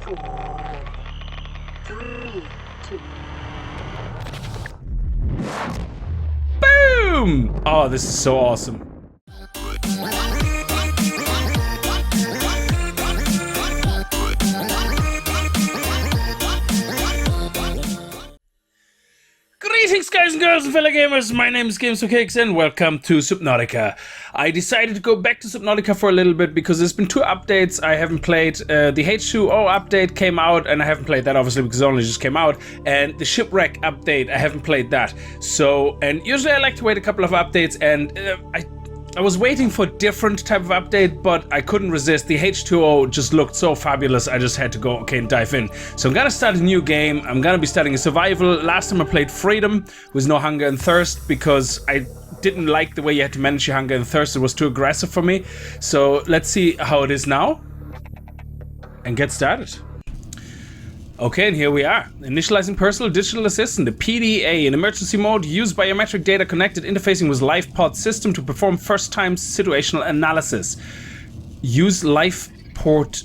4, 3, 2. Boom! Oh, this is so awesome. Greetings guys and girls and fellow gamers, my name is Games for Kicks and welcome to Subnautica. I decided to go back to Subnautica for a little bit because there's been two updates I haven't played. The H2O update came out and I haven't played that obviously because it only just came out. And the Shipwreck update, I haven't played that. So, and usually I like to wait a couple of updates and I was waiting for a different type of update, but I couldn't resist. The H2O just looked so fabulous, I just had to go, okay, and dive in. So I'm gonna start a new game. I'm gonna be starting a survival. Last time I played Freedom with no hunger and thirst because I didn't like the way you had to manage your hunger and thirst. It was too aggressive for me. So let's see how it is now and get started. Okay, and here we are. Initializing personal digital assistant, the PDA, in emergency mode, use biometric data connected, interfacing with LifePod system to perform first-time situational analysis. Use LifePod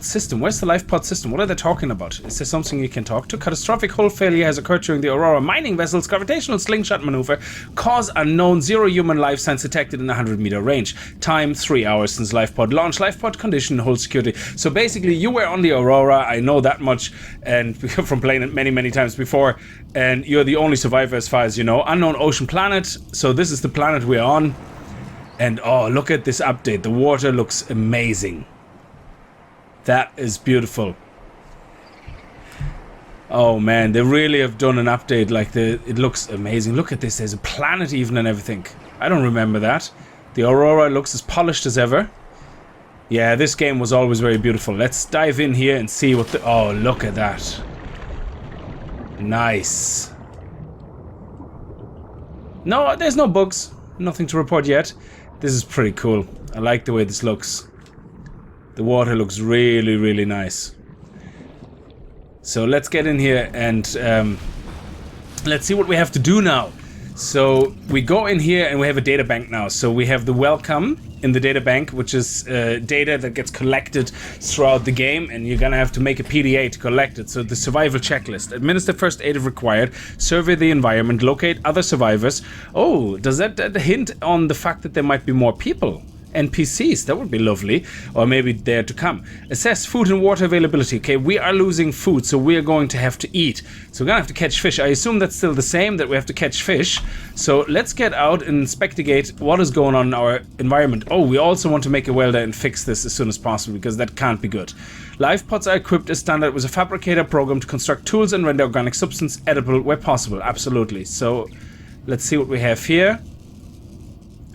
system. Where's the LifePod system? What are they talking about? Is there something you can talk to? Catastrophic hull failure has occurred during the Aurora mining vessel's gravitational slingshot maneuver. Cause unknown, 0 human life signs detected in 100-meter range. Time 3 hours since LifePod launch. LifePod condition, hull security. So basically, you were on the Aurora. I know that much, and from playing it many times before. And you're the only survivor as far as you know. Unknown ocean planet. So this is the planet we're on. And oh, look at this update. The water looks amazing. That is beautiful. Oh man, they really have done an update like it looks amazing. Look at this, there's a planet even and everything. I don't remember that. The Aurora looks as polished as ever. Yeah, this game was always very beautiful. Let's dive in here and see what the... Oh, look at that. Nice. No, there's no bugs. Nothing to report yet. This is pretty cool. I like the way this looks. The water looks really nice. So let's get in here and let's see what we have to do now. So we go in here and we have a data bank now. So we have the welcome in the data bank, which is data that gets collected throughout the game, and you're gonna have to make a PDA to collect it. So the survival checklist: administer first aid if required, survey the environment, locate other survivors. Oh, does that hint on the fact that there might be more people? NPCs, that would be lovely, or maybe they're to come. Assess food and water availability. Okay, we are losing food, so we are going to have to eat. So we're gonna have to catch fish. I assume that's still the same, that we have to catch fish. So let's get out and investigate what is going on in our environment. Oh, we also want to make a welder and fix this as soon as possible, because that can't be good. Life pods are equipped as standard with a fabricator program to construct tools and render organic substance edible where possible. Absolutely. So let's see what we have here.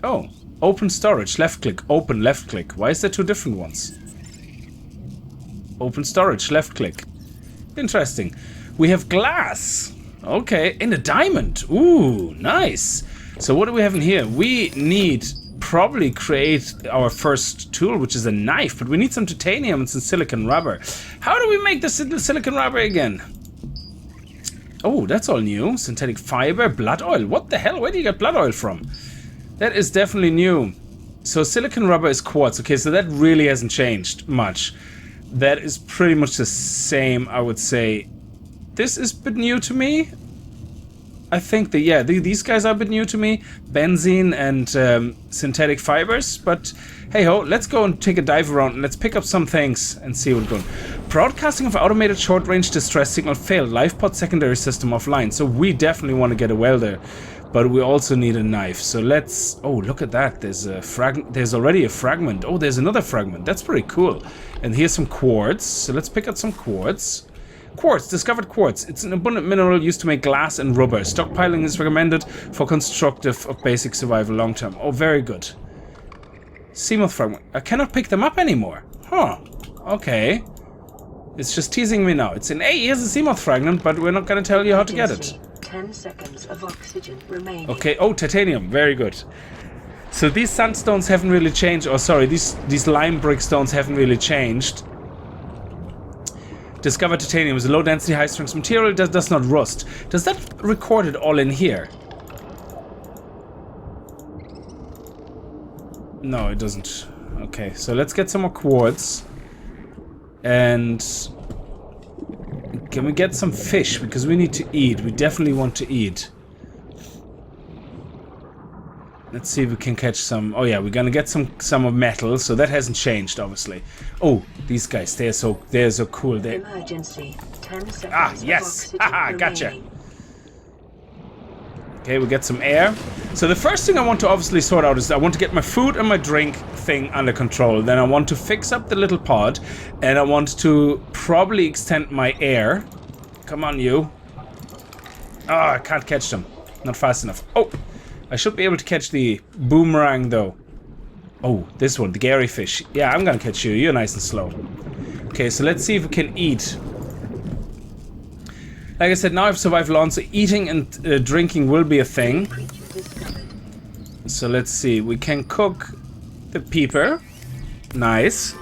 Oh. Open storage, left click, open, left click. Why is there two different ones? Open storage, left click. Interesting. We have glass. Okay, and a diamond. Ooh, nice. So what do we have in here? We need probably create our first tool, which is a knife, but we need some titanium and some silicon rubber. How do we make the silicon rubber again? Oh, that's all new. Synthetic fiber, blood oil. What the hell? Where do you get blood oil from? That is definitely new. So silicon rubber is quartz. Okay, so that really hasn't changed much. That is pretty much the same, I would say. This is a bit new to me. I think that, yeah, these guys are a bit new to me. Benzene and synthetic fibers. But hey ho, let's go and take a dive around and let's pick up some things and see what's going on. Broadcasting of automated short-range distress signal failed. LifePod secondary system offline. So we definitely want to get a welder. But we also need a knife. So let's... Oh, look at that. There's a fragment. There's already a fragment. Oh, there's another fragment. That's pretty cool. And here's some quartz. So let's pick up some quartz. Quartz. Discovered quartz. It's an abundant mineral used to make glass and rubber. Stockpiling is recommended for constructive of basic survival long term. Oh, very good. Seamoth fragment. I cannot pick them up anymore. Huh. Okay. It's just teasing me now. It's in... Hey, here's a seamoth fragment, but we're not going to tell you how to get it. 10 seconds of oxygen remaining. Okay, oh, titanium, very good. So these sandstones haven't really changed, or sorry, these lime brick stones haven't really changed. Discovered titanium is a low density, high strength material that does not rust. Does that record it all in here? No, it doesn't. Okay, so let's get some more quartz. And Can we get some fish? Because we need to eat. We definitely want to eat. Let's see if we can catch some. Oh yeah, we're gonna get some of metal, so that hasn't changed, obviously. Oh, these guys, they're so cool. They Emergency. 10 seconds. Yes. Of Haha, oxygen gotcha. remaining. Okay, we get some air. So the first thing I want to obviously sort out is I want to get my food and my drink thing under control. Then I want to fix up the little pod, and I want to probably extend my air. Come on, you. Oh, I can't catch them. Not fast enough. Oh, I should be able to catch the boomerang though. Oh, this one, the Gary fish. Yeah, I'm gonna catch you. You're nice and slow. Okay, so let's see if we can eat. Like I said, now I've survived long, so eating and drinking will be a thing. So let's see. We can cook the peeper. Nice.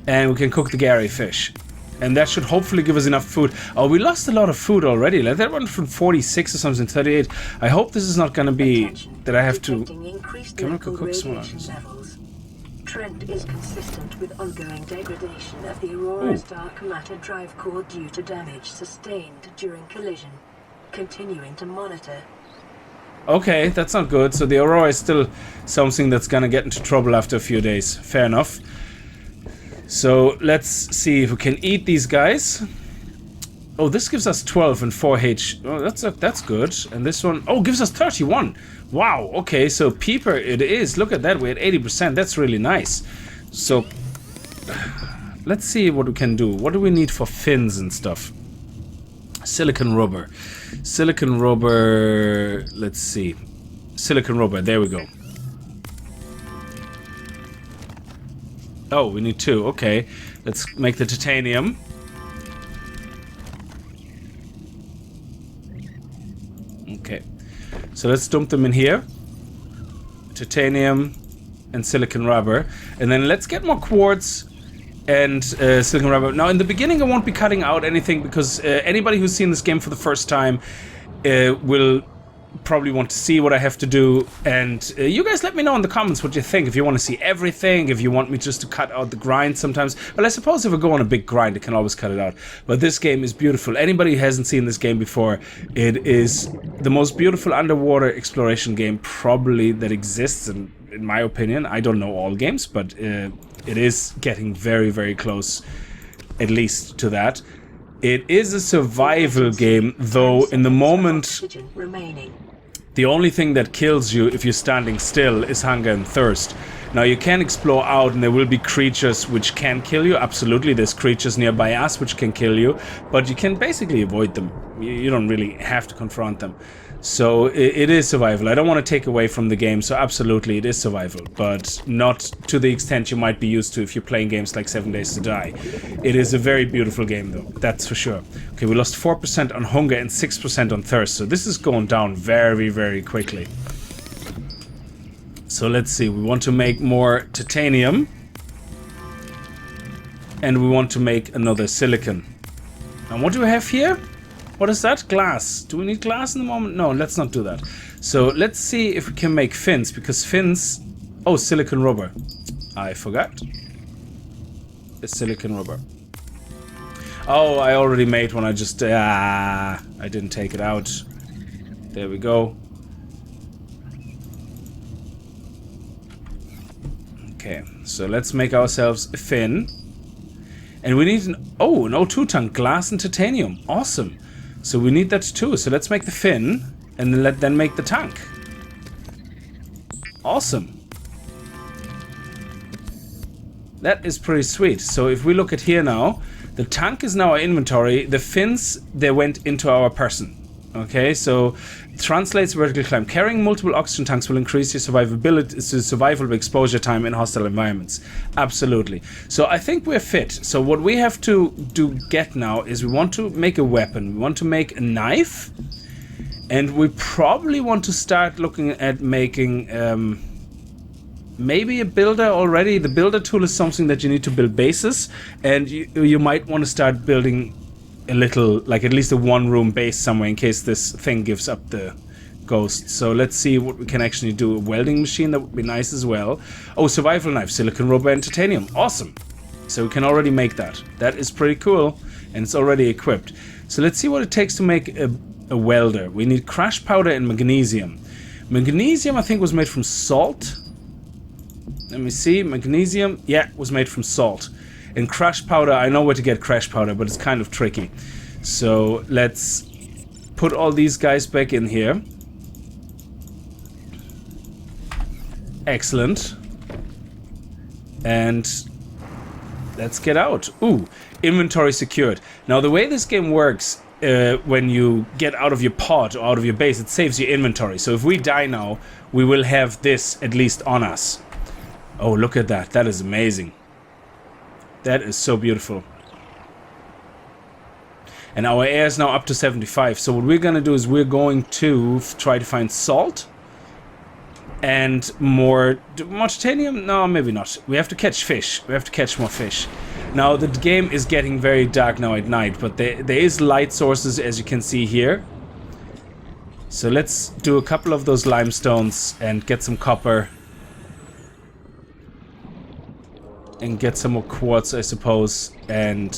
And we can cook the Gary fish. And that should hopefully give us enough food. Oh, we lost a lot of food already. Like that went from 46 or something, 38. I hope this is not going to be that I have to... Can we cook some items? Trend is consistent with ongoing degradation of the Aurora's dark matter drive core due to damage sustained during collision. Continuing to monitor. Okay, that's not good. So the Aurora is still something that's gonna get into trouble after a few days. Fair enough. So let's see if we can eat these guys. Oh, this gives us 12 and 4 H. Oh, that's good. And this one, oh, gives us 31. Wow. Okay, so peeper it is. Look at that. We're at 80%. That's really nice. So let's see what we can do. What do we need for fins and stuff? Silicon rubber. Silicon rubber. Let's see. Silicon rubber. There we go. Oh, we need 2. Okay. Let's make the titanium. Okay, so let's dump them in here. Titanium and silicon rubber. And then let's get more quartz and silicon rubber. Now, in the beginning, I won't be cutting out anything because anybody who's seen this game for the first time will probably want to see what I have to do. And you guys let me know in the comments what you think. If you want to see everything, if you want me just to cut out the grind sometimes. Well, I suppose if I go on a big grind, I can always cut it out. But this game is beautiful. Anybody who hasn't seen this game before, it is the most beautiful underwater exploration game probably that exists, in my opinion. I don't know all games, but it is getting very, very close, at least to that. It is a survival game, though in the moment, the only thing that kills you if you're standing still is hunger and thirst. Now you can explore out and there will be creatures which can kill you. Absolutely, there's creatures nearby us which can kill you, but you can basically avoid them. You don't really have to confront them. So it is survival. I don't want to take away from the game, so absolutely it is survival, but not to the extent you might be used to if you're playing games like 7 Days to Die. It is a very beautiful game though, that's for sure. Okay, we lost 4% on hunger and 6% on thirst, so this is going down very, very quickly. So let's see, we want to make more titanium. And we want to make another silicon. And what do we have here? What is that? Glass. Do we need glass in the moment? No, let's not do that. So let's see if we can make fins, because fins... Oh, silicon rubber. I forgot. It's silicon rubber. Oh, I already made one. I just... I didn't take it out. There we go. Okay, so let's make ourselves a fin. And we need an... Oh, an O2 tank. Glass and titanium. Awesome. So we need that too. So let's make the fin and then make the tank. Awesome. That is pretty sweet. So if we look at here now, the tank is now our inventory. The fins, they went into our person. Okay, so translates vertical climb. Carrying multiple oxygen tanks will increase your survival exposure time in hostile environments. Absolutely. So I think we're fit. So what we have to get now is we want to make a weapon. We want to make a knife. And we probably want to start looking at making maybe a builder already. The builder tool is something that you need to build bases. And you might want to start building a little, like at least a one-room base somewhere in case this thing gives up the ghost. So let's see what we can actually do. A welding machine, that would be nice as well. Oh, survival knife, silicon rubber and titanium. Awesome. So we can already make that. That is pretty cool, and it's already equipped. So let's see what it takes to make a welder. We need crash powder and magnesium. Magnesium, I think, was made from salt. Let me see. Magnesium, yeah, was made from salt. And crash powder, I know where to get crash powder, but it's kind of tricky. So let's put all these guys back in here. Excellent. And let's get out. Ooh, inventory secured. Now, the way this game works, when you get out of your pod or out of your base, it saves your inventory. So if we die now, we will have this at least on us. Oh, look at that. That is amazing. That is so beautiful. And our air is now up to 75. So what we're going to do is we're going to try to find salt. And more titanium? No, maybe not. We have to catch fish. We have to catch more fish. Now, the game is getting very dark now at night, but there is light sources, as you can see here. So let's do a couple of those limestones and get some copper. And get some more quartz, I suppose. And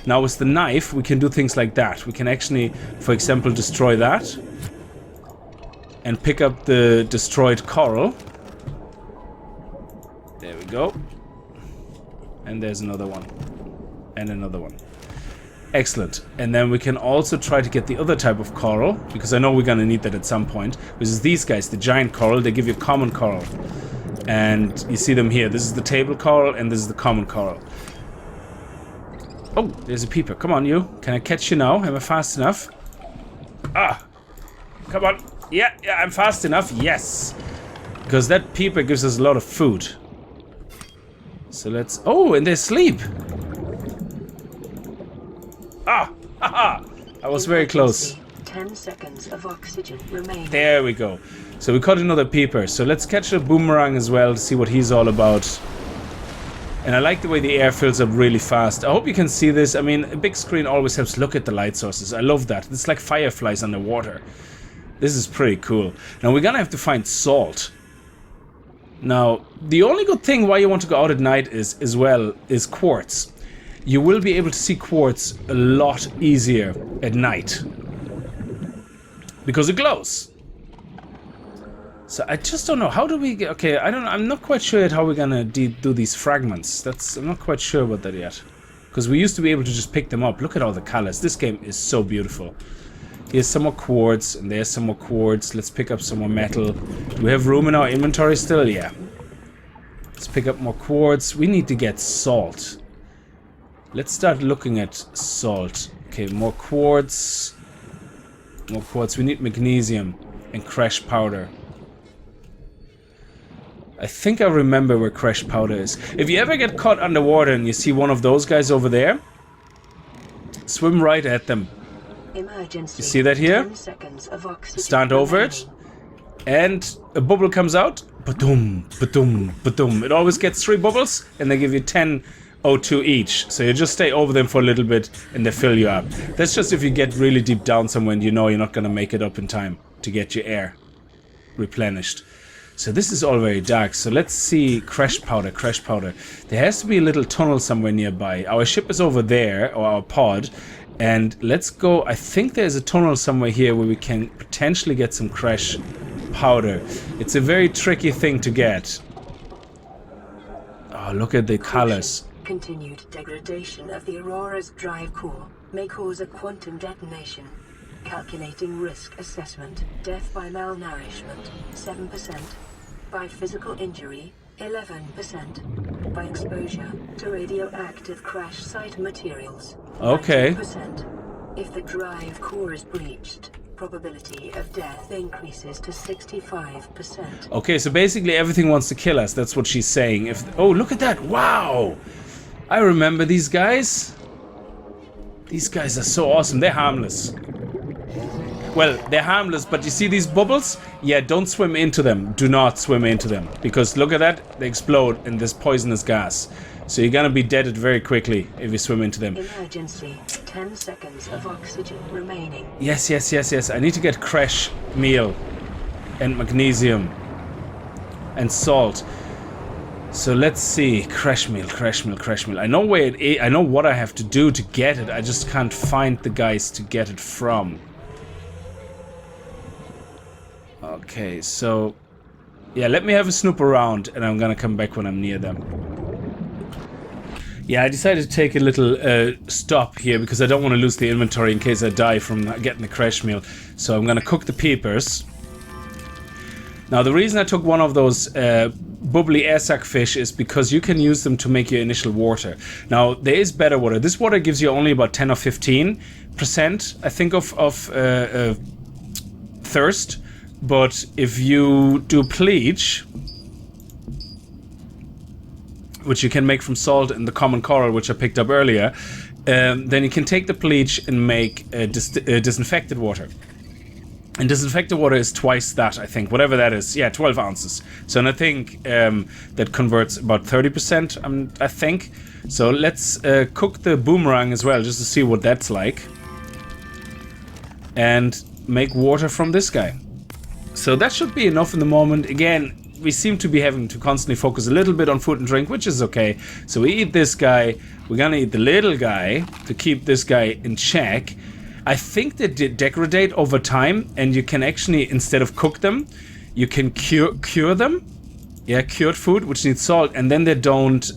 now with the knife, we can do things like that. We can actually, for example, destroy that. And pick up the destroyed coral. There we go. And there's another one. And another one. Excellent. And then we can also try to get the other type of coral, because I know we're going to need that at some point. Which is these guys, the giant coral. They give you common coral. And you see them here. This is the table coral and this is the common coral. Oh, there's a peeper. Come on, you. Can I catch you now? Am I fast enough? Ah! Come on. Yeah, I'm fast enough. Yes. Because that peeper gives us a lot of food. So let's... Oh, and they sleep. Ah! Haha! I was very close. 10 seconds of oxygen remaining. There we go. So we caught another peeper. So let's catch a boomerang as well to see what he's all about. And I like the way the air fills up really fast. I hope you can see this. I mean, a big screen always helps look at the light sources. I love that. It's like fireflies underwater. This is pretty cool. Now we're gonna have to find salt. Now, the only good thing why you want to go out at night is quartz. You will be able to see quartz a lot easier at night. Because it glows. So I just don't know. How do we get... Okay, I don't know. I'm not quite sure yet how we're gonna do these fragments. I'm not quite sure about that yet. Because we used to be able to just pick them up. Look at all the colors. This game is so beautiful. Here's some more quartz, and there's some more quartz. Let's pick up some more metal. Do we have room in our inventory still? Yeah. Let's pick up more quartz. We need to get salt. Let's start looking at salt. Okay, more quartz. More quartz. We need magnesium and crash powder. I think I remember where crash powder is. If you ever get caught underwater and you see one of those guys over there, swim right at them. Emergency. You see that here? 10 seconds of oxygen Stand over it, and a bubble comes out. Ba-dum, ba-dum, ba-dum. It always gets 3 bubbles, and they give you 10 O2 each. So you just stay over them for a little bit, and they fill you up. That's just if you get really deep down somewhere and you know you're not going to make it up in time to get your air replenished. So this is all very dark. So let's see crash powder, crash powder. There has to be a little tunnel somewhere nearby. Our ship is over there, or our pod. And let's go. I think there's a tunnel somewhere here where we can potentially get some crash powder. It's a very tricky thing to get. Oh, look at the colors. Continued degradation of the Aurora's drive core may cause a quantum detonation. Calculating risk assessment. Death by malnourishment, 7%. By physical injury, 11%. By exposure to radioactive crash site materials. Okay. 19%. If the drive core is breached, probability of death increases to 65%. Okay, so basically everything wants to kill us. That's what she's saying. Oh, look at that. Wow. I remember these guys. These guys are so awesome. They're harmless. Well, they're harmless, but you see these bubbles? Yeah, don't swim into them. Do not swim into them. Because look at that. They explode in this poisonous gas. So you're gonna be deaded very quickly if you swim into them. Emergency. 10 seconds of oxygen remaining. Yes, yes, yes, yes. I need to get crash meal and magnesium and salt. So let's see. Crash meal, crash meal, crash meal. I know where it is. I know what I have to do to get it. I just can't find the guys to get it from. Okay, so... yeah, let me have a snoop around, and I'm gonna come back when I'm near them. Yeah, I decided to take a little stop here because I don't want to lose the inventory in case I die from getting the crash meal. So I'm gonna cook the peepers. Now, the reason I took one of those bubbly air sac fish is because you can use them to make your initial water. Now, there is better water. This water gives you only about 10 or 15%, I think, of thirst. But if you do bleach, which you can make from salt and the common coral, which I picked up earlier, then you can take the bleach and make disinfected water. And disinfected water is twice that, I think, whatever that is. Yeah, 12 ounces. So, and I think that converts about 30%, I think. So let's cook the boomerang as well, just to see what that's like. And make water from this guy. So that should be enough in the moment. Again, we seem to be having to constantly focus a little bit on food and drink, which is okay. So we eat this guy. We're gonna eat the little guy to keep this guy in check. I think they degrade over time, and you can actually, instead of cook them, you can cure them. Yeah, cured food, which needs salt, and then they don't...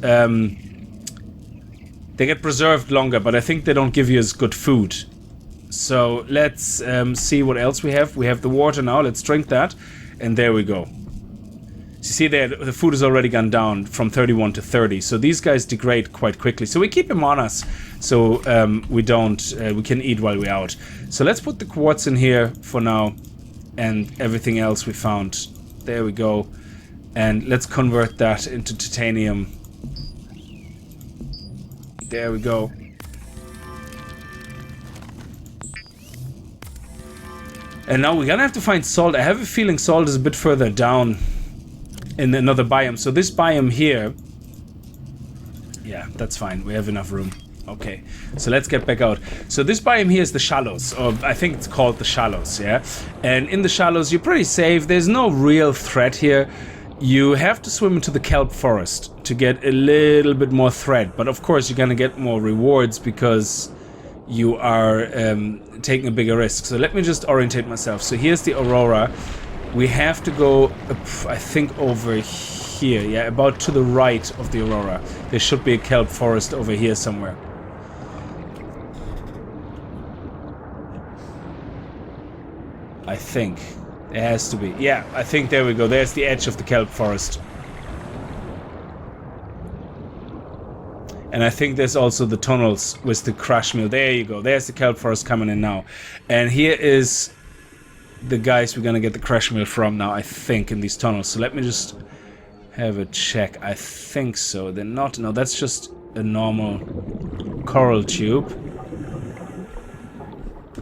they get preserved longer, but I think they don't give you as good food. So let's see what else we have. We have the water now. Let's drink that, and there we go. So you see there, the food has already gone down from 31 to 30. So these guys degrade quite quickly. So we keep them on us, so we can eat while we're out. So let's put the quartz in here for now, and everything else we found. There we go. And let's convert that into titanium. There we go. And now we're gonna have to find salt. I have a feeling salt is a bit further down in another biome. So this biome here... yeah, that's fine. We have enough room. Okay, so let's get back out. So this biome here is the shallows, or I think it's called the shallows, yeah? And in the shallows, you're pretty safe. There's no real threat here. You have to swim into the kelp forest to get a little bit more threat. But of course, you're gonna get more rewards because you are taking a bigger risk. So let me just orientate myself. So here's the Aurora. We have to go, I think, over here. Yeah, about to the right of the Aurora. There should be a kelp forest over here somewhere. I think. There has to be. Yeah, I think there we go. There's the edge of the kelp forest. And I think there's also the tunnels with the crash mill. There you go. There's the kelp forest coming in now. And here is the guys we're gonna get the crash mill from now, I think, in these tunnels. So let me just have a check. I think so. They're not. No, that's just a normal coral tube.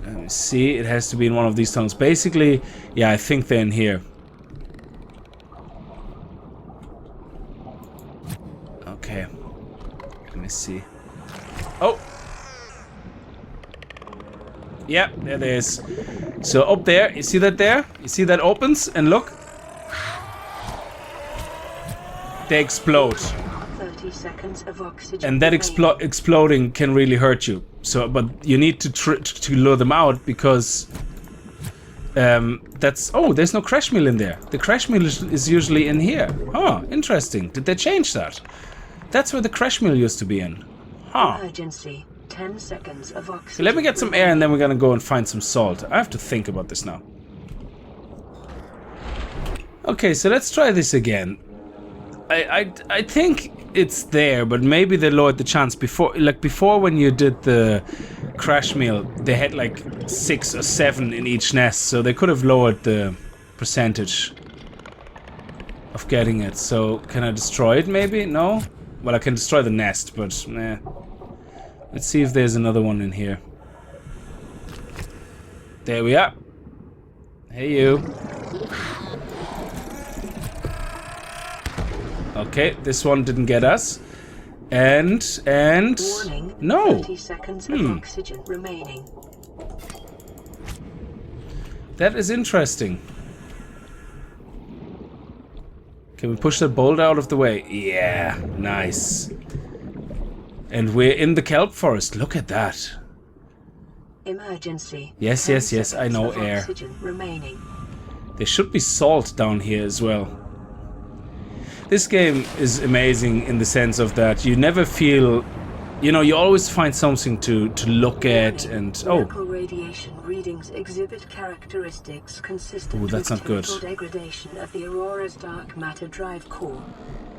Let me see. It has to be in one of these tunnels. Basically, yeah, I think they're in here. Okay. Let me see. Oh! Yeah, there it is. So up there, you see that there? You see that opens? And look. They explode. 30 seconds of oxygen. And that exploding can really hurt you. So, but you need to lure them out because that's... oh, there's no crash mill in there. The crash mill is usually in here. Oh, interesting. Did they change that? That's where the crash mill used to be in. Huh. Emergency. 10 seconds of oxygen. So let me get some air and then we're gonna go and find some salt. I have to think about this now. Okay, so let's try this again. I think it's there, but maybe they lowered the chance before. Like before, when you did the crash meal, they had like 6 or 7 in each nest, so they could have lowered the percentage of getting it. So can I destroy it? Maybe no. Well, I can destroy the nest, but nah. Let's see if there's another one in here. There we are. Hey, you. Okay, this one didn't get us. And Warning, no. 30 seconds of oxygen remaining. That is interesting. Can we push that boulder out of the way? Yeah, nice. And we're in the kelp forest. Look at that. Emergency. Yes, yes, yes, I know air. Oxygen remaining. There should be salt down here as well. This game is amazing in the sense of that you never feel... You know, you always find something to look at and... Oh. Local radiation readings exhibit characteristics consistent Ooh, that's with not good. chemical degradation of the Aurora's dark matter drive core.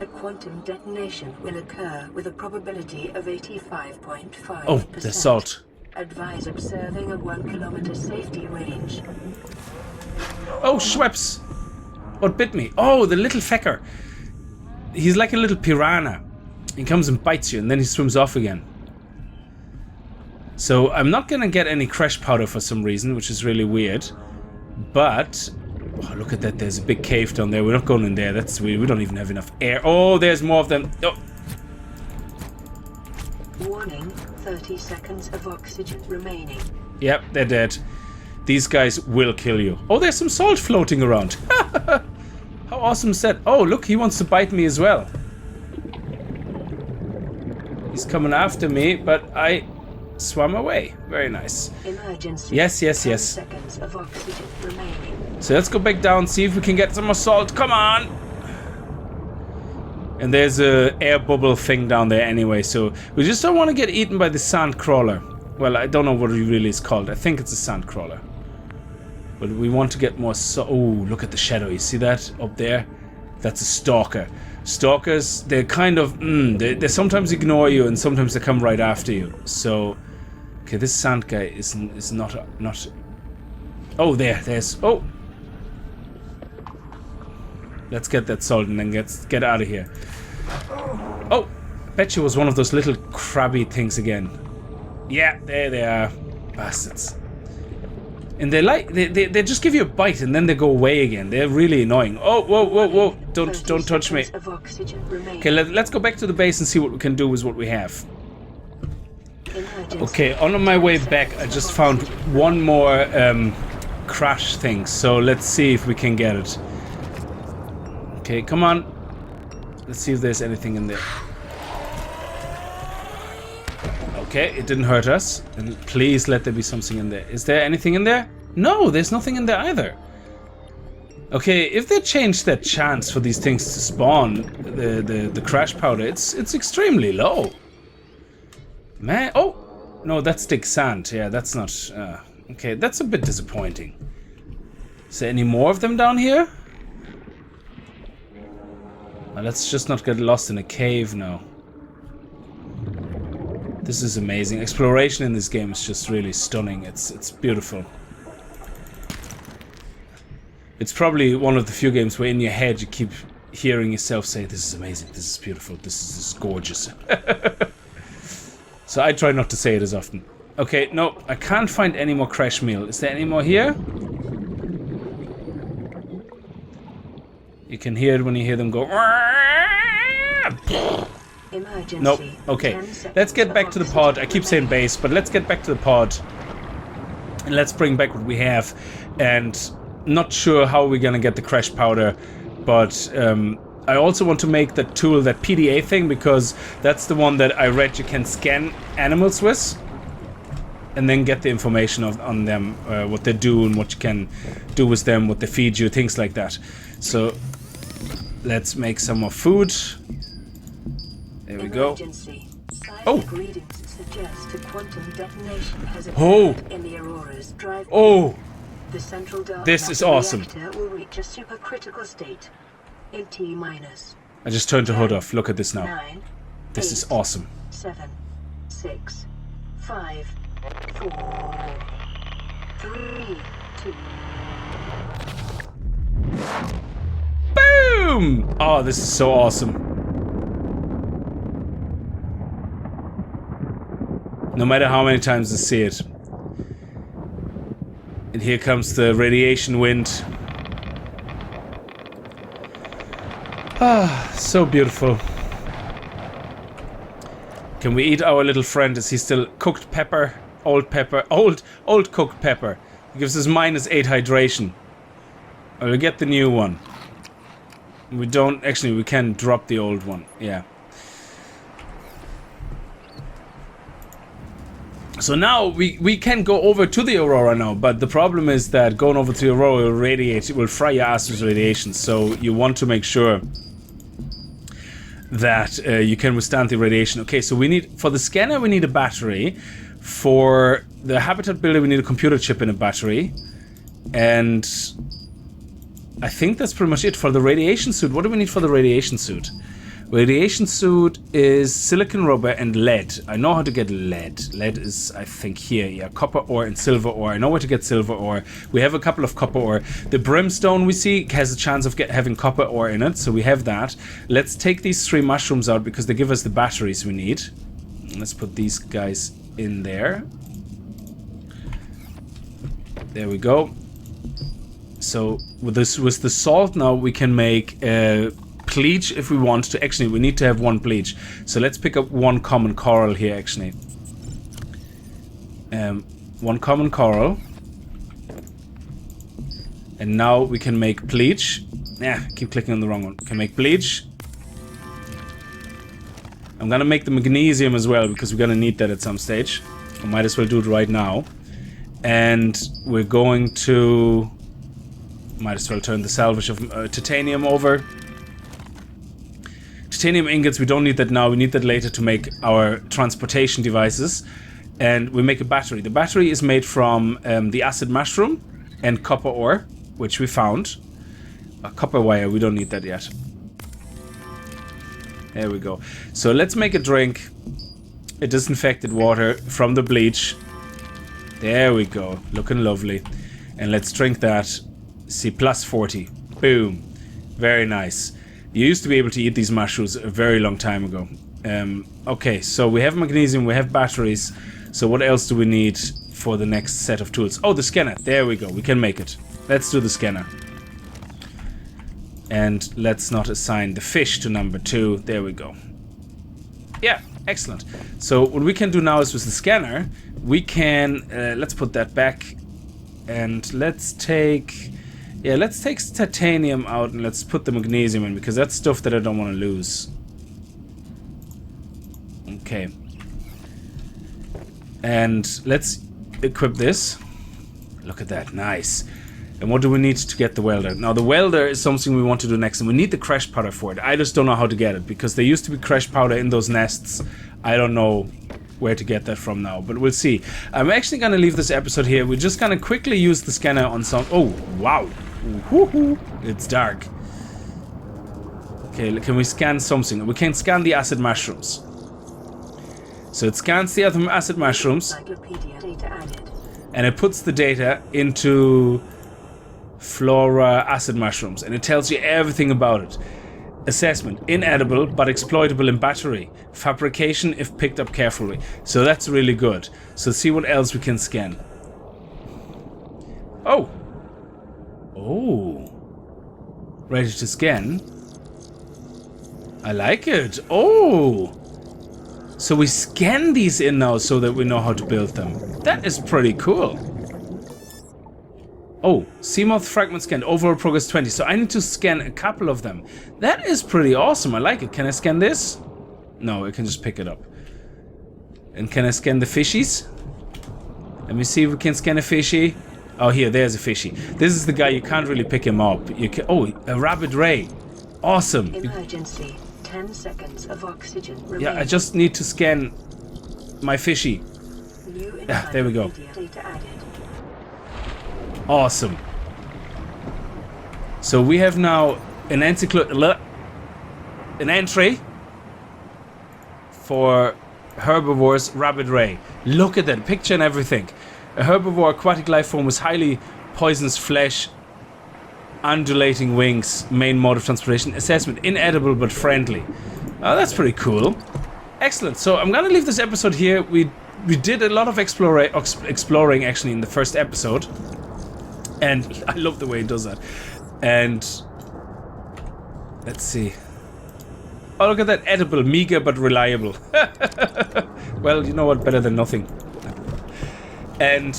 A quantum detonation will occur with a probability of 85.5%. Oh, there's salt. Advise observing a 1 kilometer safety range. Oh, Schweppes! What bit me? Oh, the little fecker. He's like a little piranha. He comes and bites you and then he swims off again. So I'm not gonna get any crash powder for some reason, which is really weird. But oh, look at that, there's a big cave down there. We're not going in there. That's weird. We don't even have enough air. Oh, there's more of them. Oh. Warning, 30 seconds of oxygen remaining. Yep, they're dead. These guys will kill you. Oh, there's some salt floating around. How awesome is that? Oh, look, he wants to bite me as well. He's coming after me, but I swam away. Very nice. Emergency. Yes, yes, 10 yes. seconds of oxygen remaining. So let's go back down, see if we can get some more salt. Come on! And there's a air bubble thing down there anyway, so we just don't want to get eaten by the sand crawler. Well, I don't know what it really is called. I think it's a sand crawler. But we want to get more oh, look at the shadow. You see that up there? That's a stalker. Stalkers, they're kind of, they sometimes ignore you and sometimes they come right after you. So, okay, this sand guy is not. Oh, there's, oh. Let's get that salt and then get out of here. Oh, I bet you it was one of those little crabby things again. Yeah, there they are, bastards. And they just give you a bite and then they go away again. They're really annoying. Oh, whoa, whoa, whoa! Don't touch me. Okay, let's go back to the base and see what we can do with what we have. Okay, on my way back, I just found one more crash thing. So let's see if we can get it. Okay, come on. Let's see if there's anything in there. Okay, it didn't hurt us. And please let there be something in there. Is there anything in there? No, there's nothing in there either. Okay, if they change that chance for these things to spawn, the crash powder, it's extremely low. Man, oh! No, that's thick sand. Yeah, that's not... okay, that's a bit disappointing. Is there any more of them down here? Well, let's just not get lost in a cave now. This is amazing. Exploration in this game is just really stunning. It's beautiful. It's probably one of the few games where in your head you keep hearing yourself say, "This is amazing, this is beautiful, this is gorgeous." So I try not to say it as often. Okay, no, I can't find any more crash meal. Is there any more here? You can hear it when you hear them go. Emergency. Nope. Okay, let's get back to the pod. I keep saying base, but let's get back to the pod. And let's bring back what we have. And not sure how we're gonna get the crash powder, but I also want to make that tool, that PDA thing, because that's the one that I read you can scan animals with. And then get the information on them, what they do and what you can do with them, what they feed you, things like that. So let's make some more food. There we go. Oh! Oh! Oh! This is awesome. Will reach a supercritical state in T-. I just turned the hood off. Look at this now. 9, This 8, is awesome. 7, 6, 5, 4, 3, 2. Boom! Oh, this is so awesome. No matter how many times I see it. And here comes the radiation wind. Ah, so beautiful. Can we eat our little friend? Is he still cooked pepper? Old cooked pepper. It gives us -8 hydration. I will get the new one. We don't... Actually, we can drop the old one. Yeah. So now we can go over to the Aurora now, but the problem is that going over to the Aurora will radiate, it will fry your ass with radiation. So you want to make sure that you can withstand the radiation. Okay, so we need, for the scanner we need a battery. For the habitat builder we need a computer chip and a battery. And I think that's pretty much it. For the radiation suit, what do we need for the radiation suit? Radiation suit is silicon rubber and lead. I know how to get lead. Lead is, I think, here. Yeah, copper ore and silver ore. I know where to get silver ore. We have a couple of copper ore. The brimstone we see has a chance of having copper ore in it, so we have that. Let's take these 3 mushrooms out because they give us the batteries we need. Let's put these guys in there. There we go. So with this, with the salt now, we can make bleach if we want to. Actually, we need to have 1 bleach. So let's pick up 1 common coral here, actually. 1 common coral. And now we can make bleach. Yeah, keep clicking on the wrong one. We can make bleach. I'm gonna make the magnesium as well because we're gonna need that at some stage. I might as well do it right now. And we're going to... Might as well turn the salvage of titanium over. Titanium ingots, we don't need that now. We need that later to make our transportation devices. And we make a battery. The battery is made from the acid mushroom and copper ore, which we found. A copper wire, we don't need that yet. There we go. So let's make a drink. A disinfected water from the bleach. There we go. Looking lovely. And let's drink that. See, plus 40. Boom. Very nice. You used to be able to eat these mushrooms a very long time ago. Okay, so we have magnesium, we have batteries. So what else do we need for the next set of tools? Oh, the scanner. There we go. We can make it. Let's do the scanner. And let's not assign the fish to number 2. There we go. Yeah, excellent. So what we can do now is with the scanner, we can... let's put that back. And let's take... Yeah, let's take titanium out and let's put the magnesium in because that's stuff that I don't want to lose. Okay. And let's equip this. Look at that, nice. And what do we need to get the welder? Now the welder is something we want to do next and we need the crash powder for it. I just don't know how to get it because there used to be crash powder in those nests. I don't know where to get that from now, but we'll see. I'm actually gonna leave this episode here. We're just gonna quickly use the scanner on some... Oh, wow. Woohoo. It's dark. Okay, can we scan something? We can scan the acid mushrooms. So it scans the acid mushrooms and it puts the data into flora acid mushrooms and it tells you everything about it. Assessment, inedible but exploitable in battery. Fabrication if picked up carefully. So that's really good. So see what else we can scan. Oh! Oh. Ready to scan. I like it. Oh! So we scan these in now so that we know how to build them. That is pretty cool. Oh, Seamoth fragment scanned. Overall progress 20. So I need to scan a couple of them. That is pretty awesome. I like it. Can I scan this? No, I can just pick it up. And can I scan the fishies? Let me see if we can scan a fishy. Oh, here, there's a fishy. This is the guy, you can't really pick him up. You can, oh, a rabbit ray. Awesome. Emergency. 10 seconds of oxygen remaining. Yeah, I just need to scan my fishy. Ah, there we go. Data added. Awesome. So we have now an entry for herbivores rabbit ray. Look at that picture and everything. A herbivore aquatic life form with highly poisonous flesh, undulating wings, main mode of transportation. Assessment, inedible but friendly. Oh, that's pretty cool. Excellent. So I'm gonna leave this episode here. We did a lot of exploring actually in the first episode. And I love the way it does that. And let's see. Oh, look at that. Edible, meager but reliable. Well, you know what? Better than nothing. And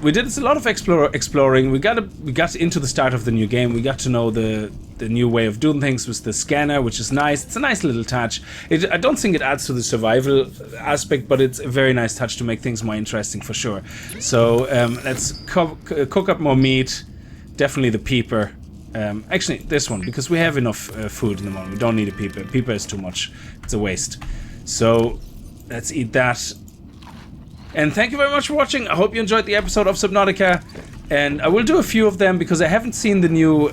we did a lot of exploring. We got into the start of the new game. We got to know the the new way of doing things with the scanner, which is nice. It's a nice little touch. I don't think it adds to the survival aspect, but it's a very nice touch to make things more interesting for sure. So let's cook up more meat. Definitely the peeper. Actually, this one, because we have enough food in the morning. We don't need a peeper. Peeper is too much. It's a waste. So let's eat that. And thank you very much for watching. I hope you enjoyed the episode of Subnautica. And I will do a few of them because I haven't seen the new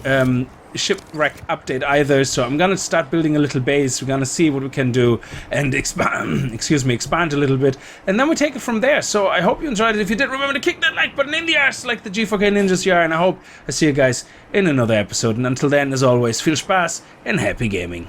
shipwreck update either. So I'm gonna start building a little base. We're gonna see what we can do and expand. Expand a little bit, and then we take it from there. So I hope you enjoyed it. If you did, remember to kick that like button in the arse like the G4K ninjas here. And I hope I see you guys in another episode. And until then, as always, viel Spaß and happy gaming.